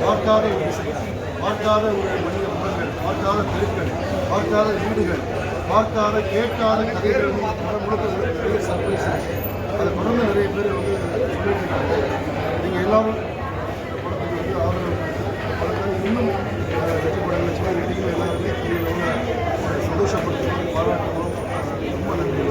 பார்க்காத ஒரு விஷயம், பார்க்காத ஒரு மனித முகங்கள், பார்க்காத தெருக்கள், பார்க்காத வீடுகள், பார்க்காத கேட்காத கதைகள் முழுக்க ஒரு பெரிய சர்ப்ரைஸ். அதை தொடர்ந்து நிறைய பேர் வந்து சொல்லிட்டு இருக்காங்க. நீங்கள் எல்லாரும் படத்துக்கு வந்து ஆதரவு படத்தை இன்னும் வெற்றி படம் லட்சுமி ரெட்டியும் எல்லாருமே சந்தோஷப்படுத்தணும், பாராட்டணும். ரொம்ப நன்றி.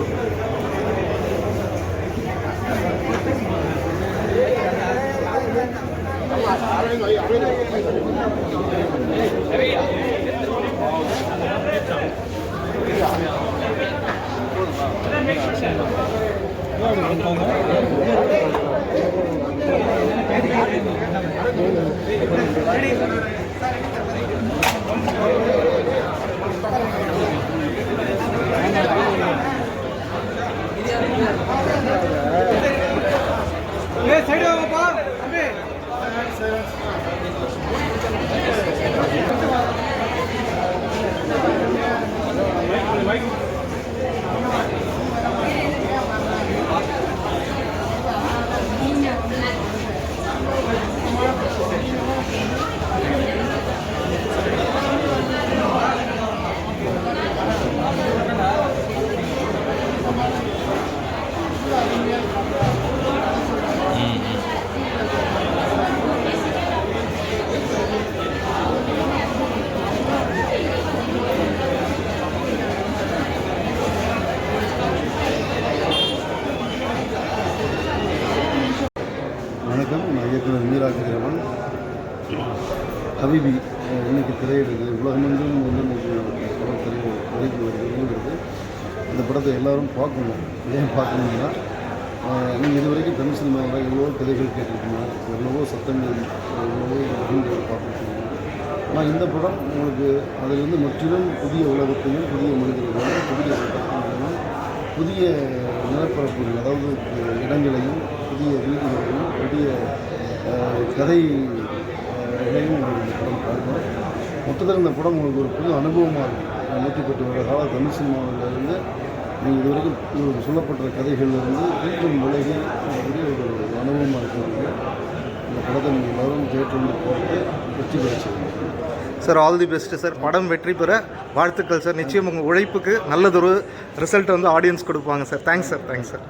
வணக்கம், நான் இயக்குனர் மீராஜிரமன். ஹபீபி இன்னைக்கு திரையிடுது, உலகமெங்கும் வந்து படம் திரைக்கு வருகிறது. இந்த படத்தை எல்லோரும் பார்க்கணும். ஏன் பார்க்கணும்னா, நீங்கள் இது வரைக்கும் தமிழ் சினிமாவில் எவ்வளவோ கதைகள் கேட்டிருக்கீங்க, எவ்வளவோ சத்தங்கள், எவ்வளவோ படங்கள் பார்த்துருக்கீங்க. ஆனால் இந்த படம் உங்களுக்கு அதிலிருந்து முற்றிலும் புதிய உலகத்தையும், புதிய மனிதர்களையும், புதிய சட்டத்தையும், புதிய நிலப்பரப்புகள், அதாவது இடங்களையும், புதிய வீடுகளையும், புதிய கதைகளையும் உங்களுக்கு இந்த படம் பார்க்கணும். மொத்தத்தில் இந்த படம் உங்களுக்கு ஒரு புது அனுபவமாக இருக்கும். 110 வருட கால தமிழ் சினிமாவிலிருந்து நீங்கள் இது வரைக்கும் உங்களுக்கு சொல்லப்பட்ட கதைகளிலிருந்து வீட்டின் விலகி பெரிய ஒரு அனுபவமாக இருக்கிறது. இந்த படத்தை நீங்கள் எல்லோரும் தியேட்டரில் போட்டு வெற்றி பெற செய்யணும் sir. All the best sir. படம் வெற்றி பெற வாழ்த்துக்கள் சார். நிச்சயம் உங்கள் உழைப்புக்கு நல்லதொரு ரிசல்ட் வந்து ஆடியன்ஸ் கொடுப்பாங்க சார். Thanks sir.